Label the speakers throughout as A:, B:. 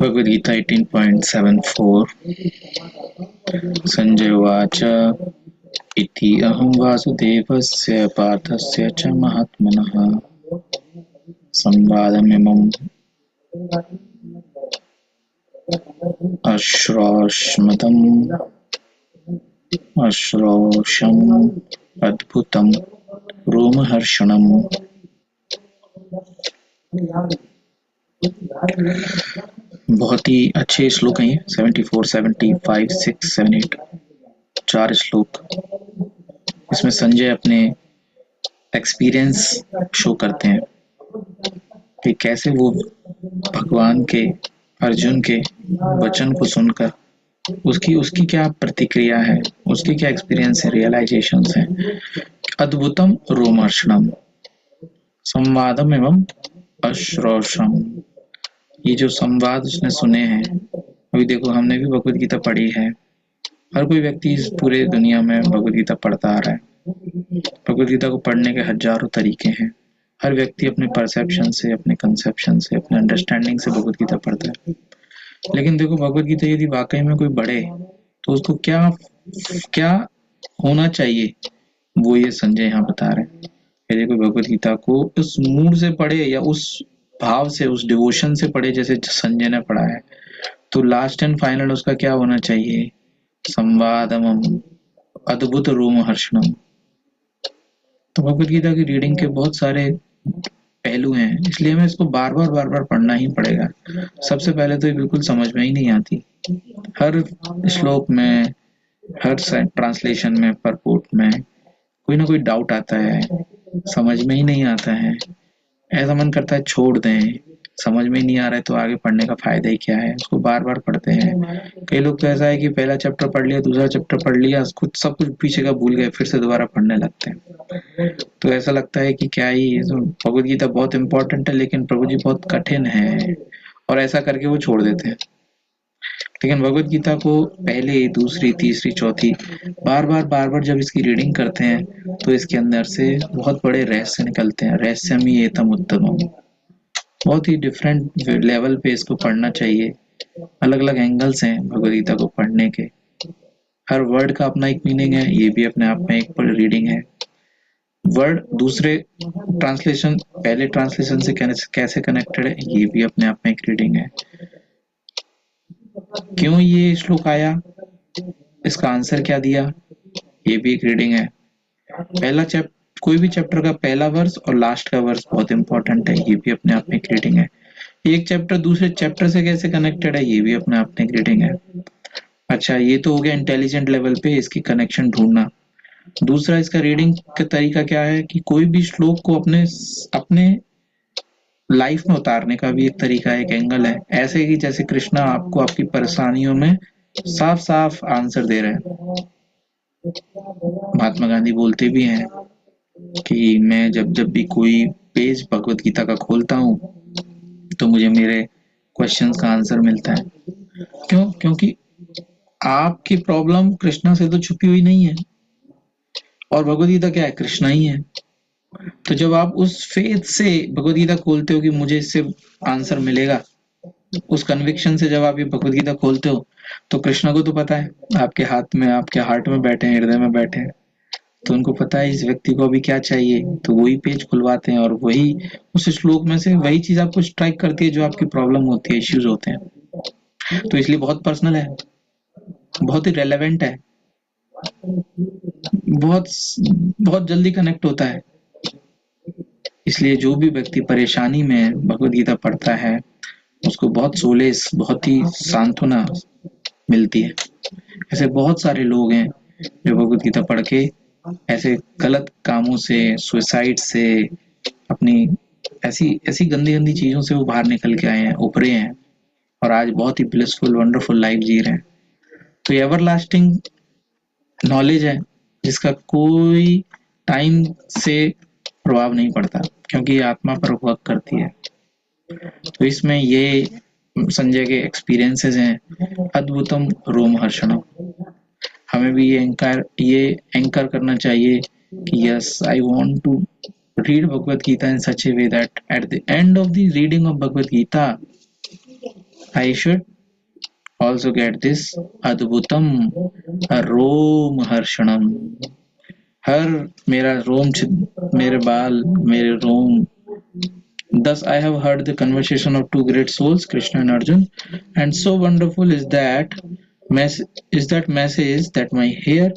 A: भगवद्गीता 18.74 संजय उवाच इति अहं वासुदेवस्य पार्थस्य च महात्मनः संवादमिमम् अश्रोषम् अद्भुतं रोमहर्षणम्। बहुत ही अच्छे श्लोक हैं 74, 75, 6, 7, 8 चार श्लोक। इसमें संजय अपने एक्सपीरियंस शो करते हैं कि कैसे वो भगवान के अर्जुन के वचन को सुनकर उसकी क्या प्रतिक्रिया है, उसकी क्या एक्सपीरियंस है, रियलाइजेशंस हैं। अद्भुतम रोमहर्षणम संवादम एवं अश्रोषम। ये जो संवाद उसने सुने हैं, अभी देखो हमने भी भगवद गीता पढ़ी है, हर कोई व्यक्ति इस पूरे दुनिया में भगवद गीता पढ़ता आ रहा है। भगवद गीता को पढ़ने के हजारों तरीके हैं, हर व्यक्ति अपने परसेप्शन से, अपने कंसेप्शन से, अपने अंडरस्टैंडिंग से भगवद गीता पढ़ता है। लेकिन देखो भगवद गीता यदि वाकई में कोई पढ़े तो उसको क्या क्या होना चाहिए, वो ये संजय यहाँ बता रहे हैं। यदि कोई भगवद गीता को उस मूड से पढ़े या उस भाव से, उस डिवोशन से पढ़े जैसे संजय ने पढ़ा है, तो लास्ट एंड फाइनल उसका क्या होना चाहिए, संवादमम अद्भुत रोमहर्षणम। तो भगवद गीता की रीडिंग के बहुत सारे पहलू हैं, इसलिए हमें इसको बार बार पढ़ना ही पड़ेगा। सबसे पहले तो ये बिल्कुल समझ में ही नहीं आती, हर श्लोक में, हर ट्रांसलेशन में, परपोर्ट में कोई ना कोई डाउट आता है, समझ में ही नहीं आता है, ऐसा मन करता है छोड़ दें, समझ में ही नहीं आ रहा है तो आगे पढ़ने का फायदा ही क्या है। उसको बार बार पढ़ते हैं। कई लोग तो ऐसा है कि पहला चैप्टर पढ़ लिया, दूसरा चैप्टर पढ़ लिया, कुछ सब कुछ पीछे का भूल गए, फिर से दोबारा पढ़ने लगते हैं। तो ऐसा लगता है कि क्या ही, तो भगवद गीता बहुत इंपॉर्टेंट है लेकिन प्रभु जी बहुत कठिन है, और ऐसा करके वो छोड़ देते हैं। लेकिन भगवद गीता को पहले, दूसरी, तीसरी, चौथी बार बार जब इसकी रीडिंग करते हैं तो इसके अंदर से बहुत बड़े रहस्य निकलते हैं। रहस्यमि एतम उत्तमम, बहुत ही डिफरेंट लेवल पे इसको पढ़ना चाहिए। अलग अलग एंगल्स हैं भगवद गीता को पढ़ने के, हर वर्ड का अपना एक मीनिंग है, ये भी अपने आप में एक रीडिंग है। वर्ड दूसरे ट्रांसलेशन, पहले ट्रांसलेशन से कैसे कनेक्टेड है, ये भी अपने आप में एक रीडिंग है। क्यों ये श्लोक आया, इसका आंसर क्या दिया, ये भी एक रीडिंग है। पहला कोई भी चैप्टर का पहला वर्स और लास्ट का वर्स बहुत इंपॉर्टेंट है, ये भी अपने आप में एक रीडिंग है। एक चैप्टर दूसरे चैप्टर से कैसे कनेक्टेड है, ये भी अपने आप में एक रीडिंग है। अच्छा, ये तो हो गया इंटेलिजेंट लेवल पे इसकी कनेक्शन ढूंढना। दूसरा इसका रीडिंग का तरीका क्या है कि कोई भी श्लोक को अपने लाइफ में उतारने का भी एक तरीका है, एक एंगल है। ऐसे ही जैसे कृष्णा आपको आपकी परेशानियों में साफ साफ आंसर दे रहे हैं। महात्मा गांधी बोलते भी हैं कि मैं जब भी कोई पेज भगवत गीता का खोलता हूँ तो मुझे मेरे क्वेश्चंस का आंसर मिलता है। क्यों? क्योंकि आपकी प्रॉब्लम कृष्णा से तो छुपी हुई नहीं है, और भगवद गीता क्या है, कृष्णा ही है। तो जब आप उस फेथ से भगवद गीता खोलते हो कि मुझे इससे आंसर मिलेगा, उस कन्विक्शन से जब आप ये भगवद गीता खोलते हो, तो कृष्णा को तो पता है आपके हाथ में, आपके हार्ट में बैठे हैं, हृदय में बैठे हैं, तो उनको पता है इस व्यक्ति को अभी क्या चाहिए, तो वही पेज खुलवाते हैं और वही उस श्लोक में से वही चीज आपको स्ट्राइक करती है जो आपकी प्रॉब्लम होती है, इश्यूज होते हैं। तो इसलिए बहुत पर्सनल है, बहुत ही रेलेवेंट है, बहुत जल्दी कनेक्ट होता है। इसलिए जो भी व्यक्ति परेशानी में भगवद गीता पढ़ता है उसको बहुत सोलेस, बहुत ही सांत्वना मिलती है। ऐसे बहुत सारे लोग हैं जो भगवद गीता पढ़ के ऐसे गलत कामों से, सुसाइड से, अपनी ऐसी गंदी चीजों से वो बाहर निकल के आए हैं, उभरे हैं, और आज बहुत ही ब्लिसफुल, वंडरफुल लाइफ जी रहे हैं। तो ये एवरलास्टिंग नॉलेज है जिसका कोई टाइम से प्रभाव नहीं पड़ता, क्योंकि ये आत्मा पर वर्क करती है। तो इसमें ये संजय के एक्सपीरियंसेस हैं, अद्भुतम रोमहर्षणम। हमें भी ये एंकर करना चाहिए कि yes, I want to read Bhagavad Gita in such a way that at the end of the reading of Bhagavad Gita I should also get this adbhutam रोम हर्षणम. हर मेरा रोम मेरे बाल मेरे रोम. Thus I have heard the conversation of two great souls, Krishna and Arjun, and so wonderful is that message that my hair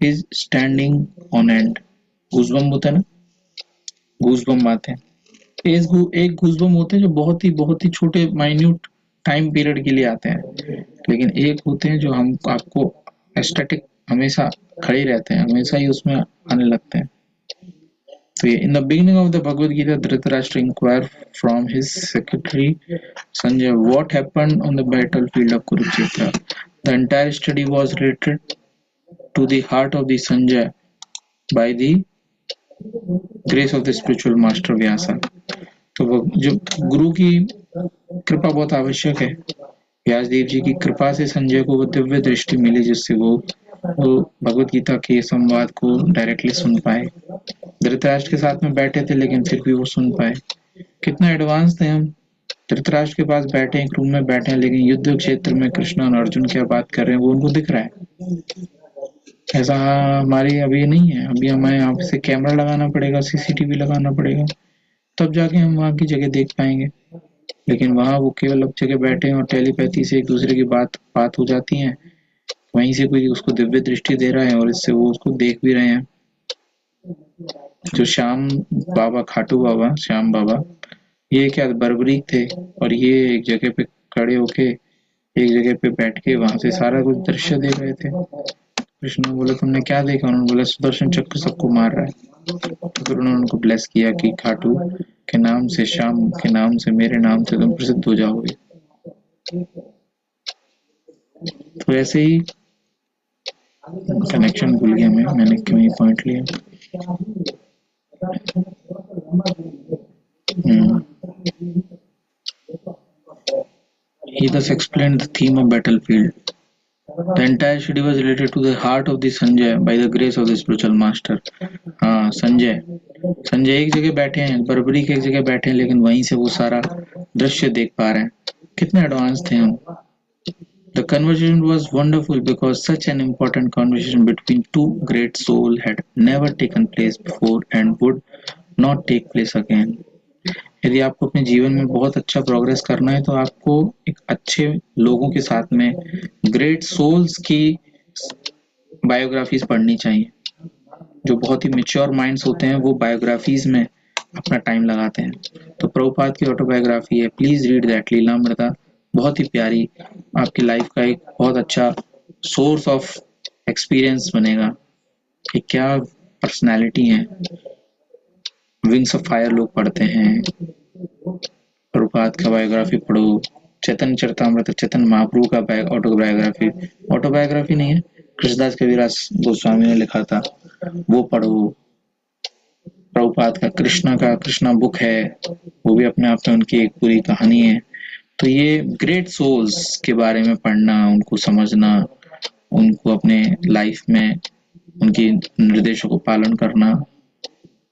A: is standing on end. Goosebump होता है ना, goosebump आते हैं. एक गूजबम होते हैं जो बहुत ही छोटे माइन्यूट टाइम पीरियड के लिए आते हैं, लेकिन एक होते हैं जो हम आपको एस्थेटिक हमेशा खड़े रहते हैं, हमेशा ही उसमें आने लगते हैं. So in the beginning of the Bhagavad Gita, Dhritarashtra inquired from his secretary Sanjay what happened on the battlefield of Kurukshetra. The entire study was related to the heart of the Sanjay by the grace of the spiritual master Vyasa. तो जो गुरु की कृपा बहुत आवश्यक है, व्यासदेव जी की कृपा से संजय को वो दिव्य दृष्टि मिली जिससे वो भगवत गीता के संवाद को डायरेक्टली सुन पाए. धृतराष्ट्र के साथ में बैठे थे लेकिन फिर भी वो सुन पाए. कितना एडवांस थे हम. धृतराष्ट्र के पास बैठे, एक रूम में बैठे हैं, लेकिन युद्ध क्षेत्र में कृष्ण और अर्जुन क्या बात कर रहे हैं वो उनको दिख रहा है. ऐसा हमारे अभी नहीं है. अभी हमें यहाँ से कैमरा लगाना पड़ेगा, सीसीटीवी लगाना पड़ेगा, तब जाके हम वहाँ की जगह देख पाएंगे. लेकिन वहाँ वो केवल अब जगह बैठे हैं और टेलीपैथी से एक दूसरे की बात हो जाती है. वहीं से कोई उसको दिव्य दृष्टि दे रहा है और इससे वो उसको देख भी रहे हैं. जो श्याम बाबा, खाटू बाबा, श्याम बाबा, ये क्या बर्बरीक थे और ये एक जगह पे खड़े होके एक जगह पे बैठ के वहां से सारा कुछ दृश्य देख रहे थे. कृष्ण ने बोला तुमने क्या देखा? उन्होंने बोला सुदर्शन चक्र सबको मार रहा है. तो फिर उन्होंने उनको ब्लेस किया कि खाटू के नाम से, श्याम के नाम से, मेरे नाम से तुम प्रसिद्ध हो जाओगे. तो ऐसे ही कनेक्शन भूल गया मैंने क्यों ये पॉइंट लिया. He thus explained the theme of battlefield. The entire study was related to the heart of the Sanjay by the grace of the spiritual master. हाँ, संजय एक जगह बैठे हैं, बर्बरी की एक जगह बैठे हैं, लेकिन वहीं से वो सारा दृश्य देख पा रहे हैं. कितने एडवांस थे हम. The conversation was wonderful because such an important conversation between two great souls had never taken place before and would not take place again. यदि आपको अपने जीवन में बहुत अच्छा प्रोग्रेस करना है तो आपको एक अच्छे लोगों के साथ में ग्रेट सोल्स की बायोग्राफीज पढ़नी चाहिए. जो बहुत ही मैच्योर माइंड्स होते हैं वो बायोग्राफीज में अपना टाइम लगाते हैं. तो प्रभुपाद की ऑटोबायोग्राफी है, प्लीज रीड दैट. लीलामृता बहुत ही प्यारी, आपकी लाइफ का एक बहुत अच्छा सोर्स ऑफ एक्सपीरियंस बनेगा कि क्या पर्सनैलिटी है. विंग्स ऑफ फायर लोग पढ़ते हैं, प्रभुपाद का बायोग्राफी पढ़ो. चैतन्य चरितामृत, चेतन महाप्रभु का ऑटोबायोग्राफी नहीं है, कृष्णदास कविराज गोस्वामी ने लिखा था, वो पढ़ो. प्रभुपाद का कृष्णा बुक है, वो भी अपने आप में उनकी एक पूरी कहानी है. तो ये ग्रेट सोल्स के बारे में पढ़ना, उनको समझना, उनको अपने लाइफ में उनकी निर्देशों को पालन करना,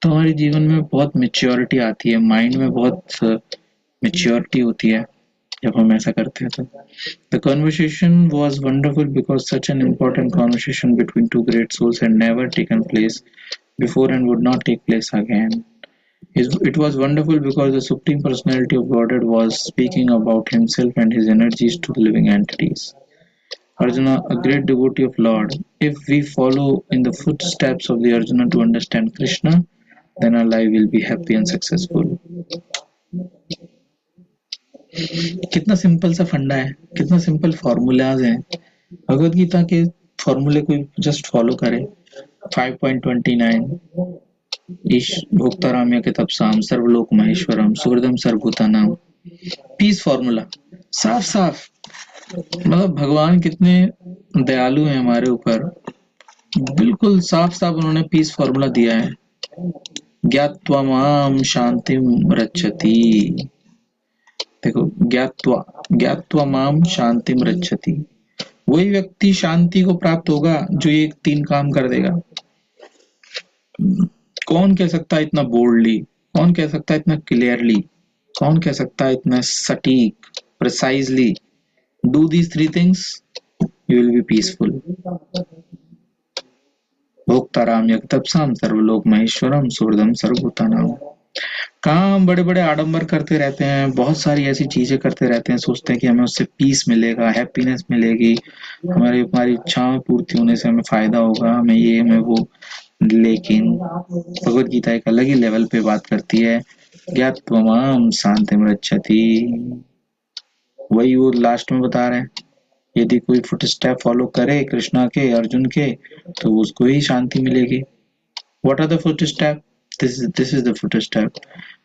A: तो हमारे जीवन में बहुत मैच्योरिटी आती है, माइंड में बहुत मैच्योरिटी होती है जब हम ऐसा करते हैं. तो the conversation was wonderful because such an important conversation between two great souls had never taken place before and would not take place again. It was wonderful because the Supreme Personality of Godhead was speaking about himself and his energies to the living entities. Arjuna, a great devotee of Lord, if we follow in the footsteps of the Arjuna to understand Krishna, then our life will be happy and successful. कितना simple सा फंडा है, कितना simple formulas हैं. भगवत गीता के फॉर्मूले को just follow करें. 5.29 ईश भोक्ताराम्य के तपसाम सर्वलोक महेश्वरम सुहृदम सर्वभूतानाम. पीस फॉर्मूला साफ. मतलब भगवान कितने दयालु हैं हमारे ऊपर. बिल्कुल साफ उन्होंने पीस फॉर्मूला दिया है. ज्ञात्वा माम शांतिम रक्षति. देखो, ज्ञात्वा माम शांतिम रक्षति. वही व्यक्ति शांति को प्राप्त होगा जो ये 3 काम कर देगा. कौन कह सकता है इतना बोल्डली, कौन कह सकता है इतना क्लियरली, कौन कह सकता है इतना सटीक precisely Do these three things, you will be peaceful. भोक्ताराम यज्ञतपसाम सर्वलोक महेश्वरम सुहृदम सर्वभूतानाम। कहाँ हम बड़े बड़े आडंबर करते रहते हैं, बहुत सारी ऐसी चीजें करते रहते हैं, सोचते हैं कि हमें उससे पीस मिलेगा, हैप्पीनेस मिलेगी, हमारी इच्छाओं पूर्ति होने से हमें फायदा होगा, हमें ये हमें वो। लेकिन भगवत गीता एक अलग ही लेवल पे बात करती है, ज्ञात्वमाम शांतिम रक्षति। वही वो लास्ट में बता रहे हैं, यदि कोई फुट स्टेप फॉलो करे कृष्णा के, अर्जुन के, तो उसको ही शांति मिलेगी। What are the foot step? This is the foot step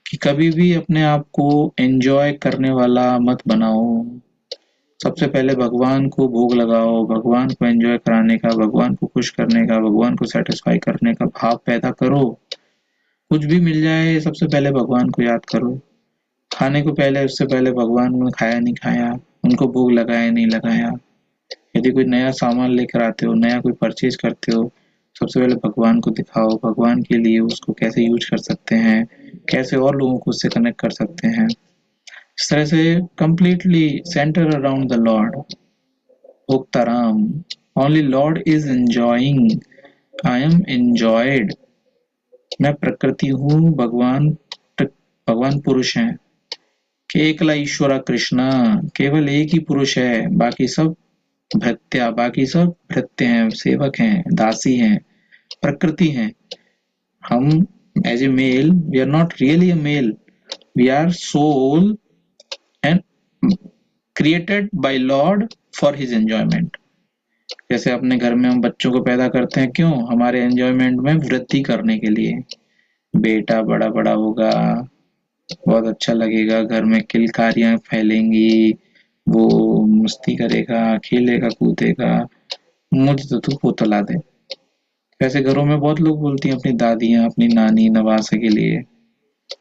A: कि कभी भी अपने आप को एंजॉय करने वाला मत बनाओ। सबसे पहले भगवान को भोग लगाओ, भगवान को एंजॉय कराने का, भगवान को खुश करने का, भगवान को सेटिस्फाई करने का भाव पैदा करो। कुछ भी मिल जाए, सबसे पहले भगवान को याद करो। खाने को पहले, उससे पहले भगवान ने खाया नहीं खाया, उनको भोग लगाया नहीं लगाया। यदि कोई नया सामान लेकर आते हो, नया कोई परचेज करते हो, सबसे पहले भगवान को दिखाओ, भगवान के लिए उसको कैसे यूज कर सकते हैं, कैसे और लोगों को उससे कनेक्ट कर सकते हैं। इस तरह से completely centre around the lord. भोक्ताराम, only lord is enjoying, I am enjoyed. मैं प्रकृति हूँ, भगवान पुरुष हैं। केकला ईश्वरा कृष्णा, केवल एक ही पुरुष है, बाकी सब भृत्या, बाकी सब भृत्य हैं, सेवक हैं, दासी हैं, प्रकृति हैं। हम as a male, we are not really a male, we are soul and created by lord for his enjoyment. जैसे अपने घर में हम बच्चों को पैदा करते हैं, क्यों? हमारे एंजॉयमेंट में वृद्धि करने के लिए। बेटा बड़ा बड़ा होगा, बहुत अच्छा लगेगा, घर में किलकारियां फैलेंगी, वो मस्ती करेगा, खेलेगा, कूदेगा, मुझे तो तू पोता ला दे। वैसे घरों में बहुत लोग बोलती हैं अपनी दादियां, अपनी नानी नवासे के लिए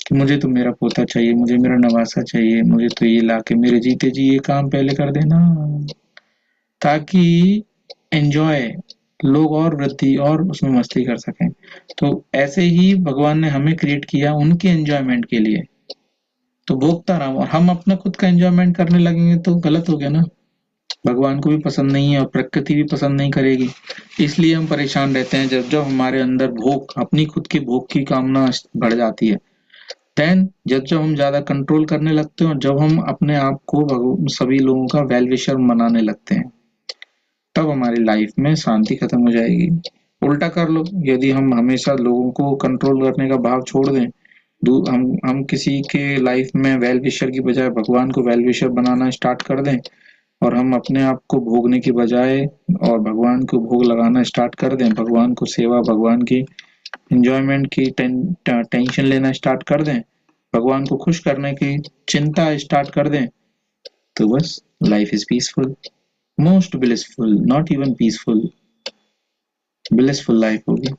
A: कि मुझे तो मेरा पोता चाहिए, मुझे मेरा नवासा चाहिए, मुझे तो ये लाके मेरे जीते जी ये काम पहले कर देना, ताकि एंजॉय लोग और वृद्धि और उसमें मस्ती कर सकें। तो ऐसे ही भगवान ने हमें क्रिएट किया उनके एंजॉयमेंट के लिए। तो भोगता राम, और हम अपना खुद का एंजॉयमेंट करने लगेंगे तो गलत हो गया ना। भगवान को भी पसंद नहीं है और प्रकृति भी पसंद नहीं करेगी, इसलिए हम परेशान रहते हैं। जब जब हमारे अंदर भोग, अपनी खुद के भोग की कामना बढ़ जाती है, देन जब जब हम ज्यादा कंट्रोल करने लगते हैं और जब हम अपने आप को सभी लोगों का वेल विशर मनाने लगते हैं, तब हमारी लाइफ में शांति खत्म हो जाएगी। उल्टा कर लो, यदि हम हमेशा लोगों को कंट्रोल करने का भाव छोड़ दें, हम किसी के लाइफ में वेल विशर की बजाय भगवान को वेल विशर बनाना स्टार्ट कर दें, और हम अपने आप को भोगने की बजाय और भगवान को भोग लगाना स्टार्ट कर दें, भगवान को सेवा, भगवान की एंजॉयमेंट की टेंशन लेना स्टार्ट कर दें, भगवान को खुश करने की चिंता स्टार्ट कर दें, तो बस life is peaceful, most blissful, not even peaceful, blissful life होगी।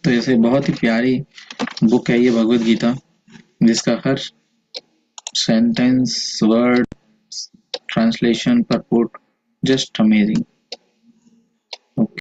A: तो ऐसे बहुत ही प्यारी बुक है ये भगवत गीता, जिसका हर sentence, word, translation, purport just amazing.